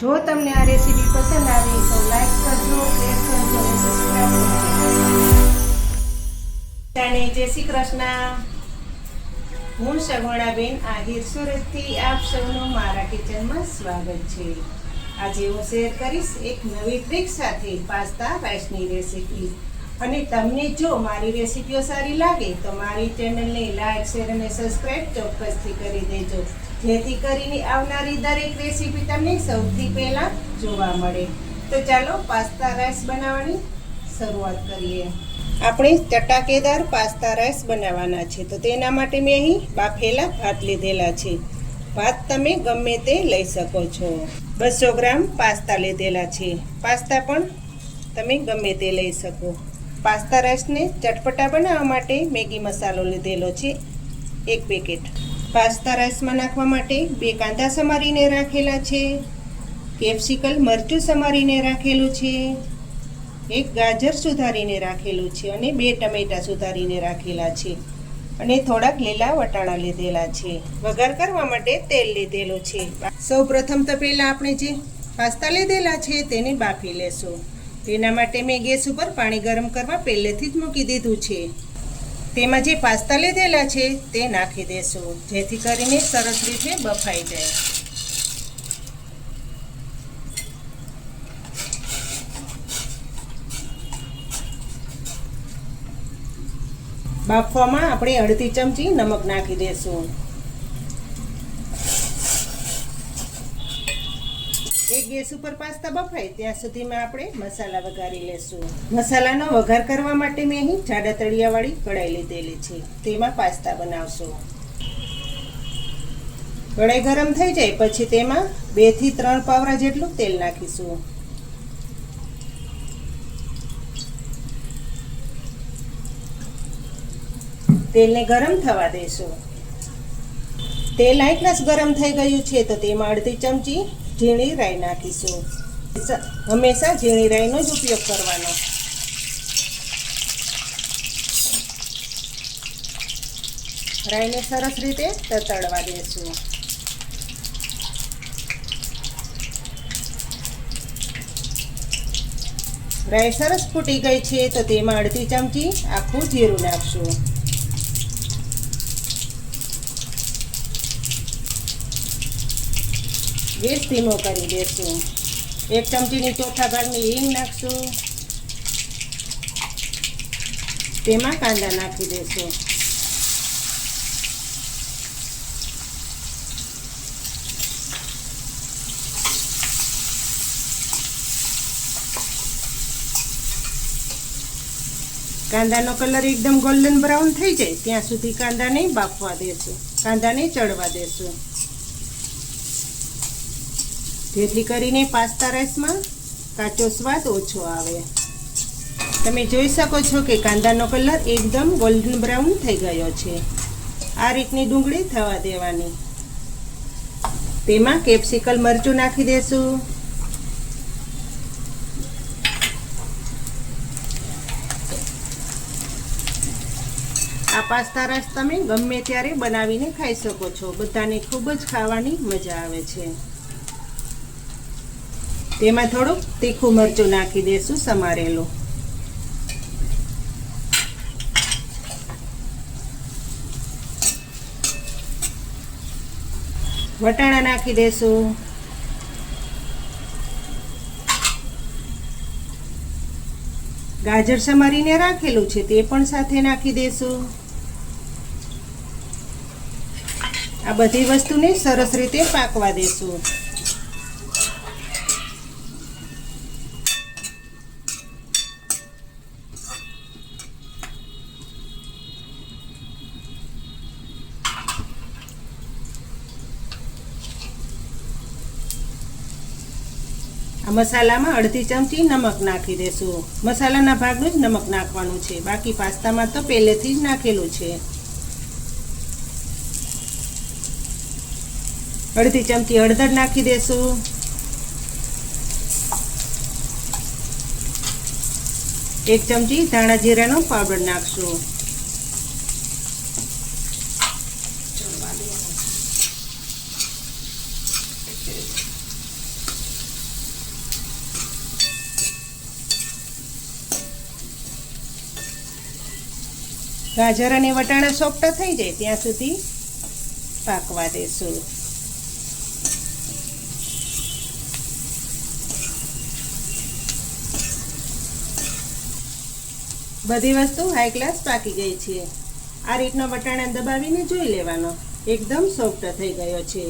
જો તમને આ રેસીપી પસંદ આવી તો લાઈક કરજો, શેર કરજો અને સબસ્ક્રાઇબ કરજો. જય શ્રી કૃષ્ણ. હું સગુણાબેન આહિર સુરતથી આપ સૌનું મારા કિચનમાં સ્વાગત છે. આજે હું શેર કરીશ એક નવી ટ્રીક સાથે પાસ્તા રાઈસની રેસીપી. અને તમને જો મારી રેસીપીઓ સારી લાગે તો મારી ચેનલને લાઈક, શેર અને સબસ્ક્રાઇબ ચોક્કસથી કરી દેજો, જેથી કરીને આવનારી દરેક રેસીપી તમને સૌથી પહેલાં જોવા મળે. તો ચાલો પાસ્તા રાઈસ બનાવવાની શરૂઆત કરીએ. આપણે ચટાકેદાર પાસ્તા રાઈસ બનાવવાના છે, તો તેના માટે મેં અહીં બાફેલા ભાત લીધેલા છે. ભાત તમે ગમે તે લઈ શકો છો. 200 ગ્રામ પાસ્તા લીધેલા છે. પાસ્તા પણ તમે ગમે તે લઈ શકો. પાસ્તા રાઈસને ચટપટા બનાવવા માટે મેગી મસાલો લીધેલો છે, 1 પેકેટ. પાસ્તા રાઈસમાં નાખવા માટે 2 કાંદા સમારીને રાખેલા છે, કેપ્સિકમ મરચું સમારીને રાખેલું છે, 1 ગાજર સુધારીને રાખેલું છે અને 2 ટમેટા સુધારીને રાખેલા છે અને થોડાક લીલા વટાણા લીધેલા છે. વઘાર કરવા માટે તેલ લીધેલું છે. સૌ પ્રથમ તો પહેલાં આપણે જે પાસ્તા લીધેલા છે તેને બાફી લેશું. તેના માટે મેં ગેસ ઉપર પાણી ગરમ કરવા પહેલેથી જ મૂકી દીધું છે. તેમાં જે પાસ્તા લીધેલા છે તે નાખી દેશું, જેથી કરીને સરસ રીતે બફાઈ જાય. બાફવામાં આપણે અડધી ચમચી નમક નાખી દેશું. એક ગેસ ઉપર પાસ્તા બફાય ત્યાં સુધીમાં આપણે મસાલા વઘારી લેશું. મસાલાનો વઘાર કરવા માટે મેં અહીં જાડા તળિયાવાળી કઢાઈ લીધેલી છે. તેમાં પાસ્તા બનાવશું. કઢાઈ ગરમ થઈ જાય પછી તેમાં 2 થી 3 પાવરા જેટલું તેલ નાખીશું. તેલને ગરમ થવા દઈશું. તેલ એક ગ્લાસ ગરમ થઈ ગયું છે તો તેમાં અડધી ચમચી ઝીણી રાઈ નાખીશું. હંમેશા ઝીણી રાઈનો જ ઉપયોગ કરવાનો. રાઈને સરસ રીતે તતડવા દેશું. રાઈ સરસ ફૂટી ગઈ છે તો તેમાં અડધી ચમચી આખું જીરું નાખશું. ગેસ ધીમો કરી દેશું. 1 ચમચીની ચોથા ભાગની હિંગ નાખશું. તેમાં કાંદા નાખી દેશું. કાંદાનો કલર એકદમ ગોલ્ડન બ્રાઉન થઈ જાય ત્યાં સુધી કાંદાને બાફવા દેશું, કાંદાને ચડવા દેશું, જેથી કરીને પાસ્તા રાઈસમાં કાચો સ્વાદ ઓછો આવે. તમે જોઈ શકો છો કે કાંદાનો કલર એકદમ ગોલ્ડન બ્રાઉન થઈ ગયો છે. આ રીતની ડુંગળી થવા દેવાની. તેમાં કેપ્સિકમ મરચું નાખી દેશું. આ પાસ્તા રાઈસ તમે ગમે ત્યારે બનાવીને ખાઈ શકો છો. બધાને ખૂબ જ ખાવાની મજા આવે છે. તેમાં થોડુંક તીખું મરચું નાખી દેશું સમારેલું. વટાણા નાખી દેશું. ગાજર સમારીને રાખેલું છે તે પણ સાથે નાખી દેશું. આ બધી વસ્તુને સરસ રીતે પાકવા દેશું. આ મસાલામાં અડધી ચમચી નમક નાખી દેશું. મસાલાના ભાગનું જ નમક નાખવાનું છે, બાકી પાસ્તામાં તો પહેલેથી જ નાખેલું છે. અડધી ચમચી હળદર નાખી દેશું. 1 ચમચી ધાણા જીરાનો પાવડર નાખશું. ગાજર અને વટાણા સોફ્ટ થઈ જાય ત્યાં સુધી પાકવા દેશું. બધી વસ્તુ હાઈ ક્લાસ પાકી ગઈ છે. આ રીતનો વટાણા દબાવીને જોઈ લેવાનો, એકદમ સોફ્ટ થઈ ગયો છે.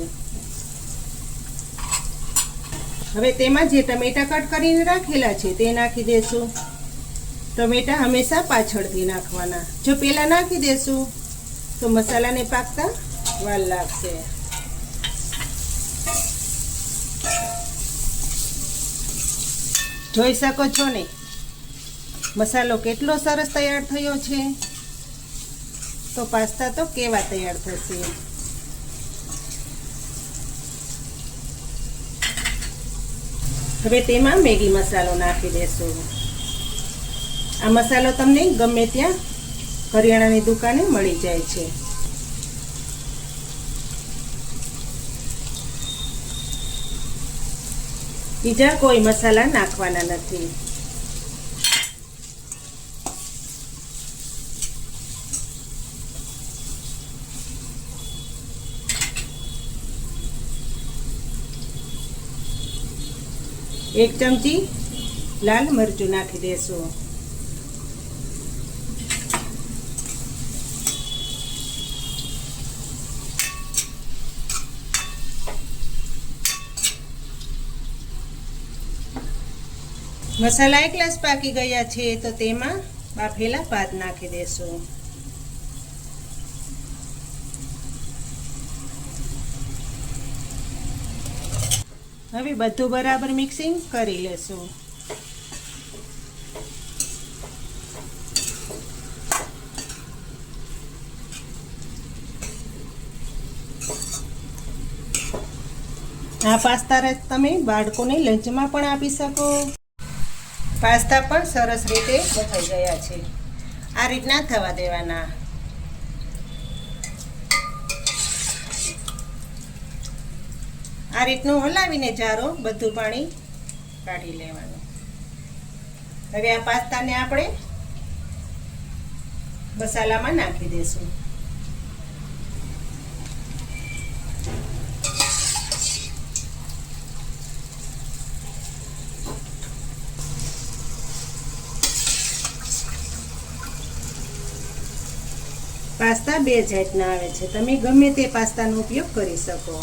હવે તેમાં જે ટમેટા કટ કરીને રાખેલા છે તે નાખી દેશું. ટમેટા હંમેશા પાછળથી નાખવાના. જો પહેલા નાખી દેશું તો મસાલાને પાકતા વાર લાગશે. જોઈ શકો છો ને મસાલો કેટલો સરસ તૈયાર થયો છે. તો પાસ્તા તો કેવા તૈયાર થશે. હવે તેમાં મેગી મસાલો નાખી દેશું. આ મસાલો તમને ગમે ત્યાં કરિયાણાની દુકાને મળી જાય છે. બીજા કોઈ મસાલા નાખવાના નથી. એક ચમચી લાલ મરચું નાખી દેશું. મસાલા એક ગ્લાસ પાકી ગયા છે તો તેમાં બાફેલા ભાત નાખી દેશું. હવે બધું બરાબર મિક્સિંગ કરી લેશું. આ પાસ્તા તમે બાળકોને લંચમાં પણ આપી શકો. પાસ્તા પણ સરસ રીતે બફાઈ ગયા છે. આ રીતના થવા દેવાના. આ રીતનું હલાવીને જારો બધું પાણી કાઢી લેવાનું. હવે આ પાસ્તાને આપણે મસાલામાં નાખી દેશું. પાસ્તા બે જાતના આવે છે. તમે ગમે તે પાસ્તાનો ઉપયોગ કરી શકો.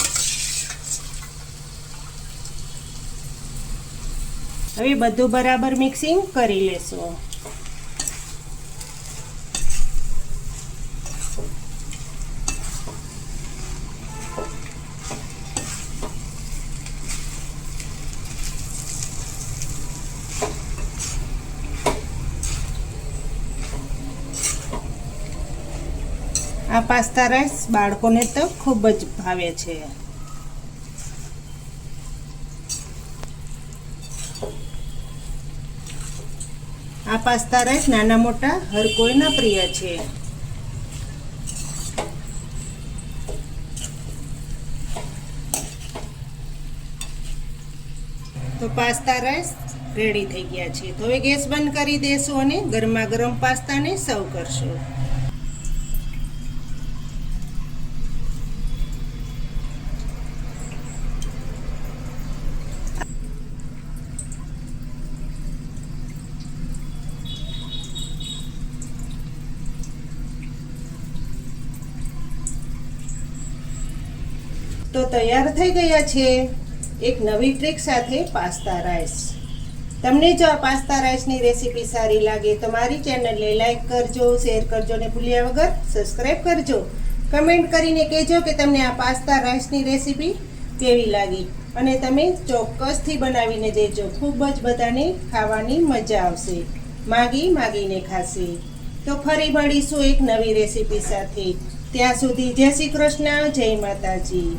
હવે બધું બરાબર મિક્સિંગ કરી લેશું. આ પાસ્તા રાઈસ બાળકોને તો ખૂબ જ ભાવે છે. આ પાસ્તા રાઈસ નાના મોટા હર કોઈના પ્રિય છે. તો પાસ્તા રાઈસ રેડી થઈ ગયા છે. તો હવે ગેસ બંધ કરી દેશું અને ગરમા ગરમ પાસ્તાને સર્વ કરશું. તો તૈયાર થઈ ગયા છે એક નવી ટ્રીક સાથે પાસ્તા રાઈસ. તમને જો આ પાસ્તા રાઈસની રેસીપી સારી લાગે તો મારી ચેનલને લાઈક કરજો, શેર કરજો અને ભૂલ્યા વગર સબસ્ક્રાઈબ કરજો. કમેન્ટ કરીને કહેજો કે તમને આ પાસ્તા રાઈસની રેસીપી કેવી લાગી અને તમે ચોક્કસથી બનાવીને દેજો. ખૂબ જ બધાને ખાવાની મજા આવશે. માગીને ખાશે. તો ફરી મળીશું એક નવી રેસીપી સાથે. ત્યાં સુધી જય શ્રી કૃષ્ણ, જય માતાજી.